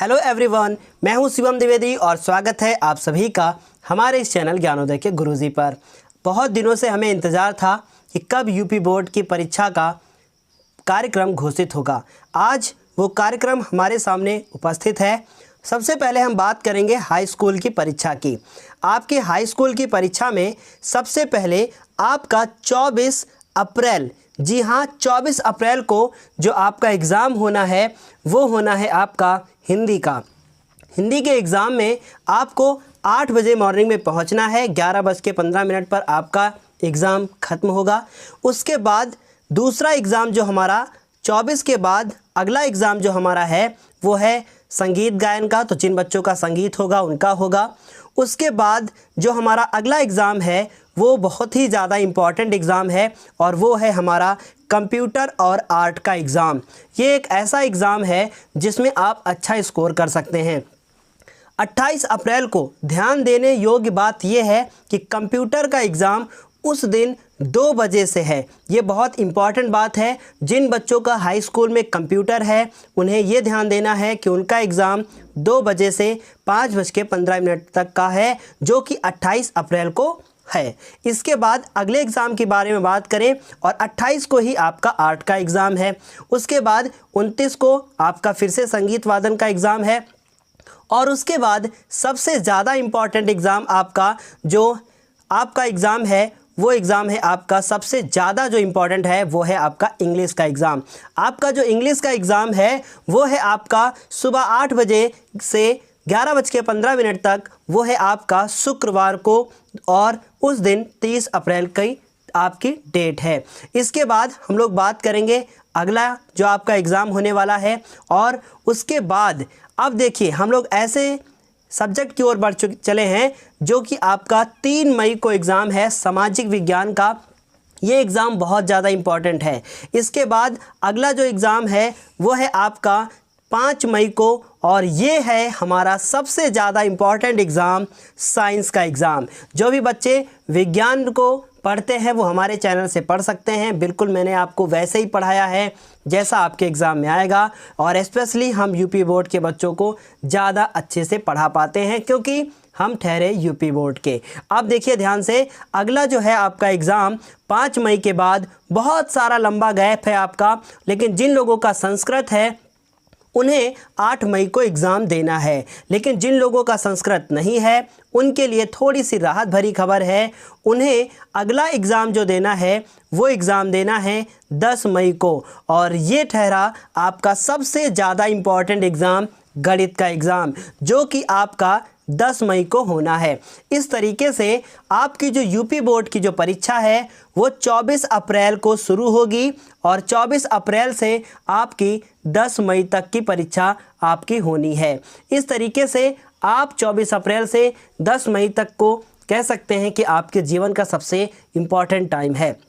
Hello everyone, मैं हूं शिवम द्विवेदी और स्वागत है आप सभी का हमारे इस चैनल ज्ञानोदय के गुरुजी पर। बहुत दिनों से हमें इंतज़ार था कि कब यूपी बोर्ड की परीक्षा का कार्यक्रम घोषित होगा। आज वो कार्यक्रम हमारे सामने उपस्थित है। सबसे पहले हम बात करेंगे हाई स्कूल की परीक्षा की। आपके हाई स्कूल की परीक्षा में सबसे पहले आपका 24 अप्रैल, जी हाँ 24 अप्रैल को जो आपका एग्ज़ाम होना है वो होना है आपका हिंदी का। हिंदी के एग्ज़ाम में आपको 8 बजे मॉर्निंग में पहुंचना है। 11:15 पर आपका एग्ज़ाम ख़त्म होगा। उसके बाद दूसरा एग्ज़ाम जो हमारा 24 के बाद अगला एग्ज़ाम जो हमारा है वो है संगीत गायन का, तो जिन बच्चों का संगीत होगा उनका होगा। उसके बाद जो हमारा अगला एग्ज़ाम है वो बहुत ही ज़्यादा इम्पॉर्टेंट एग्ज़ाम है और वो है हमारा कंप्यूटर और आर्ट का एग्ज़ाम। ये एक ऐसा एग्ज़ाम है जिसमें आप अच्छा स्कोर कर सकते हैं। 28 अप्रैल को ध्यान देने योग्य बात यह है कि कंप्यूटर का एग्ज़ाम उस दिन 2 बजे से है। ये बहुत इम्पॉर्टेंट बात है। जिन बच्चों का हाई स्कूल में कंप्यूटर है उन्हें ये ध्यान देना है कि उनका एग्ज़ाम 2 बजे से 5:15 तक का है, जो कि 28 अप्रैल को है। इसके बाद अगले एग्ज़ाम के बारे में बात करें और 28 को ही आपका आर्ट का एग्ज़ाम है। उसके बाद 29 को आपका फिर से संगीत वादन का एग्ज़ाम है और उसके बाद सबसे ज़्यादा इम्पॉर्टेंट एग्ज़ाम आपका जो आपका एग्ज़ाम है वो एग्ज़ाम है आपका सबसे ज़्यादा जो इम्पॉर्टेंट है वो है आपका इंग्लिश का एग्ज़ाम। आपका जो इंग्लिश का एग्ज़ाम है वो है आपका सुबह 8 बजे से 11:15 तक, वो है आपका शुक्रवार को और उस दिन 30 अप्रैल की आपकी डेट है। इसके बाद हम लोग बात करेंगे अगला जो आपका एग्ज़ाम होने वाला है और उसके बाद अब देखिए हम लोग ऐसे सब्जेक्ट की ओर बढ़ चले हैं जो कि आपका 3 मई को एग्ज़ाम है सामाजिक विज्ञान का। ये एग्ज़ाम बहुत ज़्यादा इम्पॉर्टेंट है। इसके बाद अगला जो एग्ज़ाम है वो है आपका 5 मई को और ये है हमारा सबसे ज़्यादा इम्पॉर्टेंट एग्ज़ाम साइंस का एग्ज़ाम। जो भी बच्चे विज्ञान को पढ़ते हैं वो हमारे चैनल से पढ़ सकते हैं। बिल्कुल मैंने आपको वैसे ही पढ़ाया है जैसा आपके एग्ज़ाम में आएगा और स्पेशली हम यूपी बोर्ड के बच्चों को ज़्यादा अच्छे से पढ़ा पाते हैं क्योंकि हम ठहरे यूपी बोर्ड के। अब देखिए ध्यान से, अगला जो है आपका एग्ज़ाम 5 मई के बाद बहुत सारा लंबा गैप है आपका, लेकिन जिन लोगों का संस्कृत है उन्हें 8 मई को एग्ज़ाम देना है। लेकिन जिन लोगों का संस्कृत नहीं है उनके लिए थोड़ी सी राहत भरी खबर है। उन्हें अगला एग्ज़ाम जो देना है वो एग्ज़ाम देना है 10 मई को और ये ठहरा आपका सबसे ज़्यादा इम्पॉर्टेंट एग्ज़ाम गणित का एग्ज़ाम, जो कि आपका 10 मई को होना है। इस तरीके से आपकी जो यूपी बोर्ड की जो परीक्षा है वो 24 अप्रैल को शुरू होगी और 24 अप्रैल से आपकी 10 मई तक की परीक्षा आपकी होनी है। इस तरीके से आप 24 अप्रैल से 10 मई तक को कह सकते हैं कि आपके जीवन का सबसे इम्पॉर्टेंट टाइम है।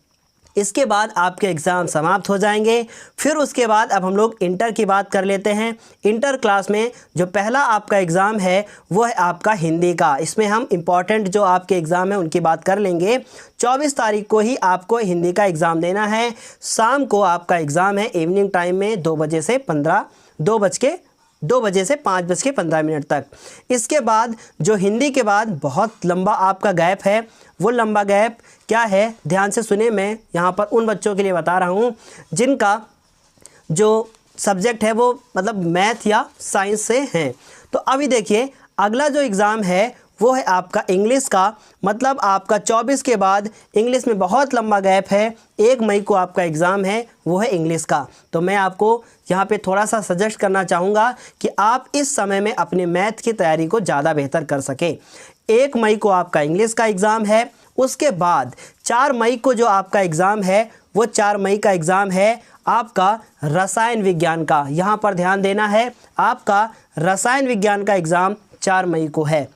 इसके बाद आपके एग्ज़ाम समाप्त हो जाएंगे। फिर उसके बाद अब हम लोग इंटर की बात कर लेते हैं। इंटर क्लास में जो पहला आपका एग्ज़ाम है वो है आपका हिंदी का। इसमें हम इम्पॉर्टेंट जो आपके एग्ज़ाम है उनकी बात कर लेंगे। 24 तारीख को ही आपको हिंदी का एग्ज़ाम देना है। शाम को आपका एग्ज़ाम है इवनिंग टाइम में 2 बजे से 5:15 तक। इसके बाद जो हिंदी के बाद बहुत लंबा आपका गैप है, वो लंबा गैप क्या है ध्यान से सुने। मैं यहाँ पर उन बच्चों के लिए बता रहा हूँ जिनका जो सब्जेक्ट है वो मतलब मैथ या साइंस से हैं। तो अभी देखिए अगला जो एग्ज़ाम है वो है आपका इंग्लिश का। मतलब आपका 24 के बाद इंग्लिश में बहुत लंबा गैप है। 1 मई को आपका एग्ज़ाम है वो है इंग्लिश का। तो मैं आपको यहाँ पे थोड़ा सा सजेस्ट करना चाहूँगा कि आप इस समय में अपने मैथ की तैयारी को ज़्यादा बेहतर कर सकें। 1 मई को आपका इंग्लिश का एग्ज़ाम है। उसके बाद 4 मई को जो आपका एग्ज़ाम है वो 4 मई का एग्ज़ाम है आपका रसायन विज्ञान का। यहाँ पर ध्यान देना है, आपका रसायन विज्ञान का एग्ज़ाम 4 मई को है।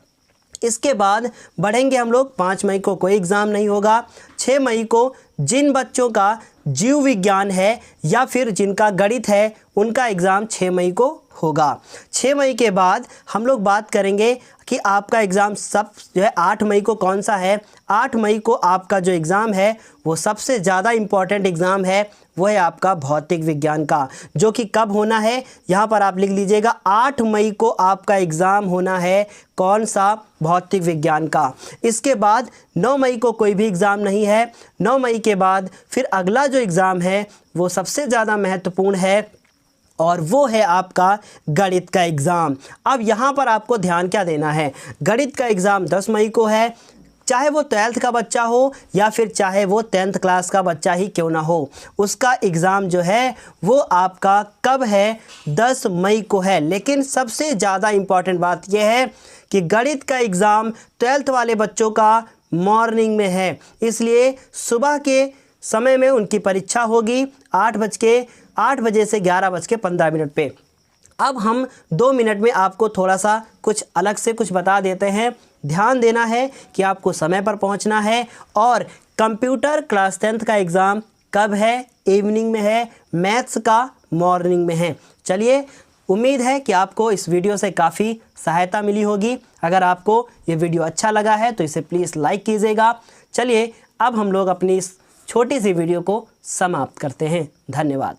इसके बाद बढ़ेंगे हम लोग, 5 मई को कोई एग्ज़ाम नहीं होगा। 6 मई को जिन बच्चों का जीव विज्ञान है या फिर जिनका गणित है उनका एग्ज़ाम 6 मई को होगा। 6 मई के बाद हम लोग बात करेंगे कि आपका एग्ज़ाम सब जो है 8 मई को कौन सा है। 8 मई को आपका जो एग्ज़ाम है वो सबसे ज़्यादा इम्पॉर्टेंट एग्ज़ाम है, वो है आपका भौतिक विज्ञान का, जो कि कब होना है यहाँ पर आप लिख लीजिएगा। 8 मई को आपका एग्ज़ाम होना है कौन सा, भौतिक विज्ञान का। इसके बाद 9 मई को कोई भी एग्ज़ाम नहीं है। 9 मई के बाद फिर अगला जो एग्ज़ाम है वो सबसे ज़्यादा महत्वपूर्ण है और वो है आपका गणित का एग्ज़ाम। अब यहाँ पर आपको ध्यान क्या देना है, गणित का एग्ज़ाम 10 मई को है। चाहे वो 12th का बच्चा हो या फिर चाहे वो 10th क्लास का बच्चा ही क्यों ना हो, उसका एग्ज़ाम जो है वो आपका कब है, 10 मई को है। लेकिन सबसे ज़्यादा इम्पॉर्टेंट बात यह है कि गणित का एग्ज़ाम 12th वाले बच्चों का मॉर्निंग में है, इसलिए सुबह के समय में उनकी परीक्षा होगी 8 बजे से 11:15 पे। अब हम 2 मिनट में आपको थोड़ा सा कुछ अलग से कुछ बता देते हैं। ध्यान देना है कि आपको समय पर पहुंचना है। और कंप्यूटर क्लास 10th का एग्ज़ाम कब है, इवनिंग में है। मैथ्स का मॉर्निंग में है। चलिए, उम्मीद है कि आपको इस वीडियो से काफ़ी सहायता मिली होगी। अगर आपको ये वीडियो अच्छा लगा है तो इसे प्लीज़ लाइक कीजिएगा। चलिए, अब हम लोग अपनी इस छोटी सी वीडियो को समाप्त करते हैं। धन्यवाद।